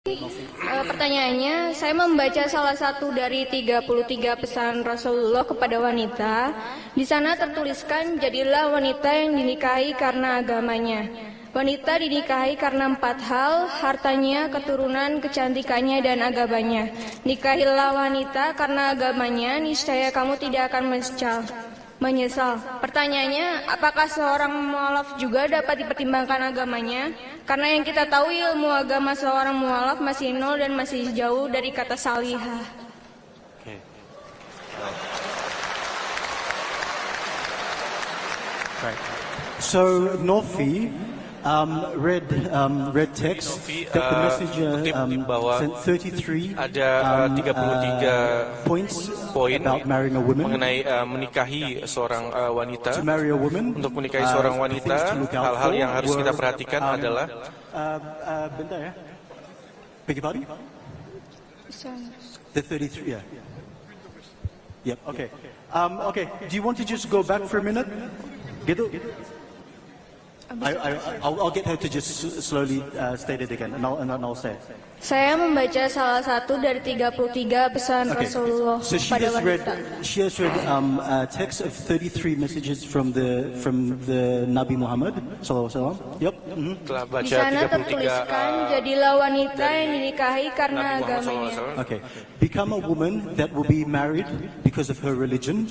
Pertanyaannya, saya membaca salah satu dari 33 pesan Rasulullah kepada wanita. Di sana tertuliskan, jadilah wanita yang dinikahi karena agamanya. Wanita dinikahi karena 4 hal, hartanya, keturunan, kecantikannya, dan agamanya. Nikahilah wanita karena agamanya, niscaya kamu tidak akan menyesal. Pertanyaannya, apakah seorang mualaf juga dapat dipertimbangkan agamanya? Karena yang kita tahu ilmu agama seorang mualaf masih nol dan masih jauh dari kata salihah. Okay. Right. So Nofi read text that the messenger sent 33 ada 33 poin about marrying a woman. Mengenai menikahi seorang wanita. To marry a woman, untuk menikahi seorang wanita, hal-hal yang harus kita perhatikan adalah bentar ya. Beg your pardon? The 33, yeah. Yep, okay. Okay, do you want to just go back for a minute? Gitu? I'll get her to just slowly state it again, and I'll say it. Saya membaca salah satu dari 33 pesan Rasulullah pada wanita. She has read text of 33 messages from the Nabi Muhammad sallallahu alaihi wasallam. Yep. Di sana tertuliskan, jadilah wanita yang dinikahi karena agamanya. Okay. Become a woman that will be married because of her religion.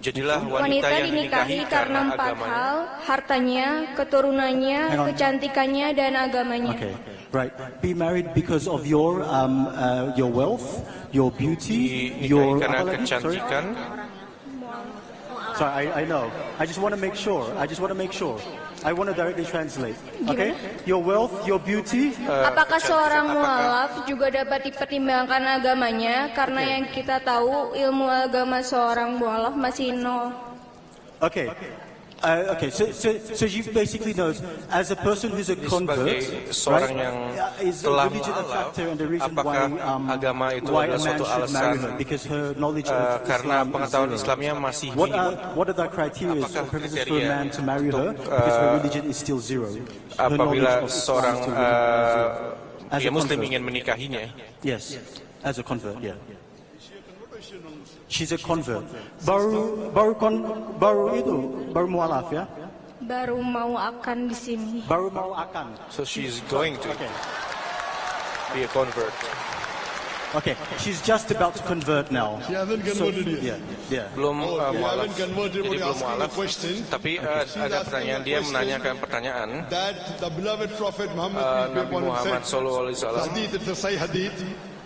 Jadilah wanita yang dinikahi karena 4 hal, hartanya, keturunannya, kecantikannya, dan agamanya. Okay, right. Be married because of your wealth, your beauty, your kecantikan. Sorry, I know. I just want to make sure. I want to directly translate. Okay? Your wealth, your beauty. Apakah seorang mualaf juga dapat dipertimbangkan agamanya? Karena yang kita tahu ilmu agama seorang mualaf masih nol. Okay. Okay, so you basically know, as a person who's a convert, seorang yang is telah religion a factor and the reason apakah agama itu why adalah a man suatu should marry alasan her, because her knowledge of karena Islam pengetahuan is zero. Islamnya masih minim. What are the criteria or purposes for a man to marry her? untuk, Because her religion is still zero. Her Apabila knowledge of Islam seorang is still zero. As a Muslim convert. ingin menikahinya, Yes, as a convert, yeah. She's a convert. Baru mualaf ya? Baru mau akan di sini. Baru mau akan. so she's going to be a convert. Okay, she's just about to convert now. She hasn't converted yet. Yeah. Belum You mualaf, haven't converted, jadi but you're belum asking a mualaf. question. Tapi ada pertanyaan, dia menanyakan pertanyaan. That the beloved Prophet Muhammad, Nabi Muhammad SAW hadith, it's a Sahih hadith,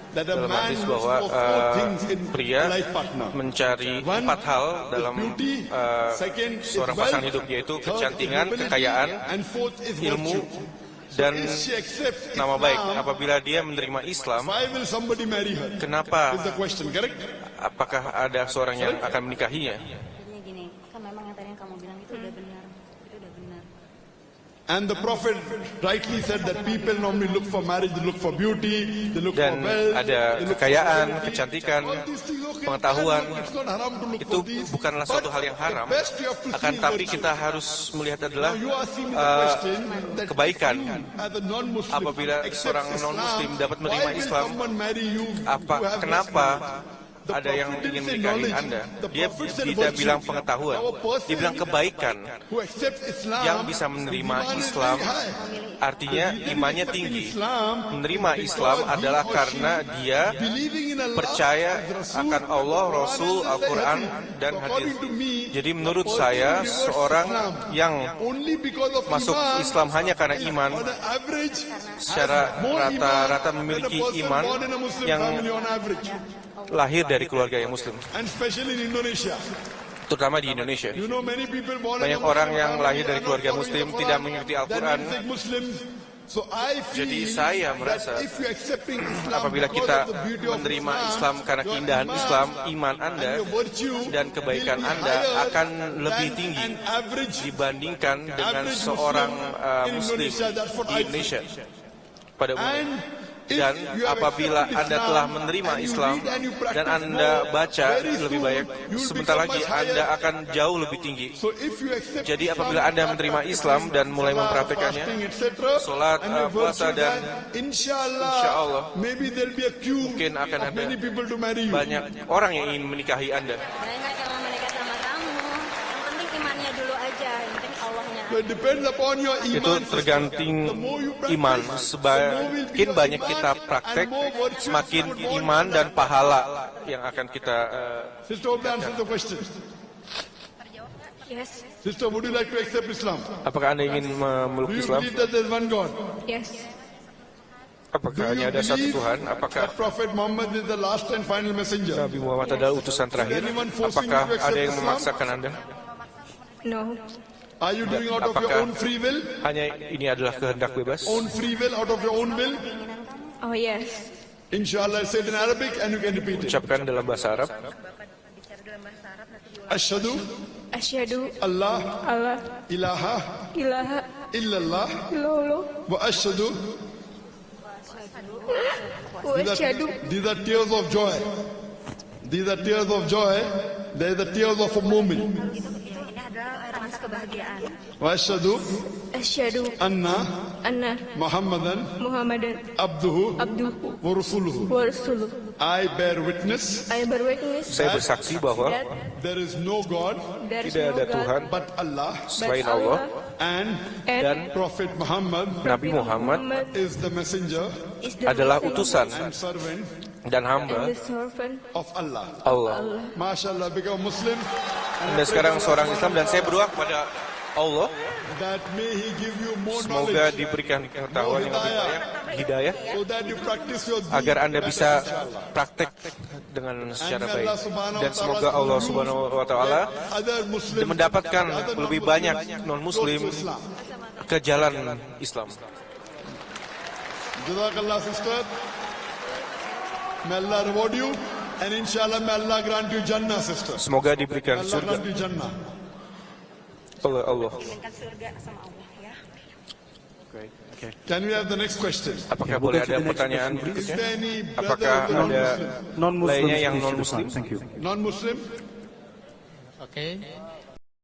that a dalam man hadis looks bahwa for 4 things in pria life partner. mencari One 4 hal is dalam beauty, second is seorang wealth, pasangan hidup, yaitu third is kecantikan, nobility, kekayaan, and fourth is ilmu, virtue. dan If she accepts nama baik. Islam, Apabila dia menerima Islam, why will somebody marry her? kenapa? Is the question correct? Apakah ada seorang yang akan menikahinya? Jadinya gini, kan memang yang tadi yang kamu bilang itu udah benar, itu udah benar. And the Prophet rightly said that people normally look for marriage, they look for beauty, they look for Dan wealth, ada they look for kekayaan, security. kecantikan, All these things, okay, pengetahuan. it's not haram to look Itu for these, bukanlah but suatu hal yang haram. the best you have to Akan see tapi virtue. kita harus melihat adalah Now you are asking me the question that kebaikan. you as a non-Muslim Apabila accept seorang Islam, non-Muslim dapat menerima why will Islam, someone marry you apa who have kenapa less knowledge? ada yang Prophet ingin didn't say menikahi knowledge. Anda? The Dia Prophet said tidak virtue. bilang pengetahuan, Our person dia bilang kebaikan. who accepts Islam, Yang bisa menerima iman is Islam, very high. artinya imannya Accepting tinggi. Islam Menerima Islam because he adalah or karena she dia believing in Allah, percaya His Rasul, akan Allah, Quran, Rasul, and Al-Quran, Hadith. dan So hadis. according to me, Jadi menurut a person saya, reverts seorang Islam yang only because of masuk iman, Islam hanya karena iman, on an average, secara has more rata-rata iman memiliki than a person iman born in a Muslim yang family on average. lahir dari keluarga yang Muslim, And especially in Indonesia. terutama di Indonesia. You know many people born Banyak in a orang Muslim yang family lahir dari are not keluarga following Muslim, the tidak Quran. mengikuti That Al-Quran. means they Muslims. So I feel Jadi saya that merasa if you accepting Islam apabila because kita of the beauty of menerima Islam karena your keindahan iman Islam, iman and Anda your virtue dan kebaikan will be Anda higher akan lebih than tinggi an average dibandingkan dengan average seorang Muslim in Muslim Indonesia. That's what di I Indonesia pada umumnya. And Dan apabila Anda telah menerima Islam dan Anda baca lebih banyak, sebentar lagi Anda akan jauh lebih tinggi. Jadi apabila Anda menerima Islam dan mulai mempraktekannya, sholat, puasa, dan insya Allah mungkin akan ada banyak orang yang ingin menikahi Anda. Saya nggak salah menikah sama kamu. Yang penting imannya dulu aja. Yang penting Allahnya. Itu tergantung iman. Semakin banyak kita praktek, semakin iman dan pahala yang akan kita Sister, hope that answers the question. Yes. Sister, would you like to accept Islam? Apakah Anda ingin memeluk Do you Islam? believe that there is one God? Yes. Apakah hanya ada satu Tuhan? Apakah that Prophet Muhammad is the last and final messenger? Nabi Muhammad adalah utusan terakhir? Apakah ada yang memaksakan Anda? No. Are you doing out of your Apakah own free will? hanya ini adalah kehendak bebas? Own free will, out of your own will? Oh yes. Inshallah, say it in Arabic and you can repeat it. Ucapkan dalam bahasa Arab. Ashhadu Asyhadu Allah Allah ilaha ilaha illallah illallah wa ashhadu. wa asyhadu. These are tears of joy. These are tears of joy. They are the tears of a mu'min. Ini adalah tangis kebahagiaan. Wa ashhadu Asyhadu anna anna Muhammadan Muhammadan abduhu abduhu wa rasuluhu. wa rasuluh. I bear witness I bear witness Saya bersaksi bahwa that there is no God there is tidak no ada God Tuhan but Allah, selain Allah, and dan Prophet Muhammad Nabi Muhammad is the messenger is the adalah messenger utusan and servant dan and hamba the servant of Allah. Allah. MashaAllah, become Muslim. Anda sekarang seorang Islam dan saya berdoa kepada Allah, That may He give you more semoga knowledge diberikan pengetahuan yang lebih banyak, hidayah, so that you practice your deen agar Anda better, bisa inshallah. praktek dengan secara And baik. Allah subhanahu Dan wa semoga ta'ala Allah use subhanahu wa ta'ala other Muslims, mendapatkan other lebih non-Muslims banyak non-Muslim close to Islam. ke jalan Islam. Jazakallah, sister. May Allah reward you, and inshallah may Allah grant you Jannah, sister. Semoga diberikan Allah surga grant you Jannah. oleh Allah. Inginkan surga sama Allah ya. Can we have the next question? Apakah Yeah, we'll boleh go to ada the next pertanyaan question, Is berikutnya? there any brother Apakah of the ada non-Muslim? Non-Muslims, lainnya yang please, to the non-Muslim? front. Thank you. Non-Muslim? Okay.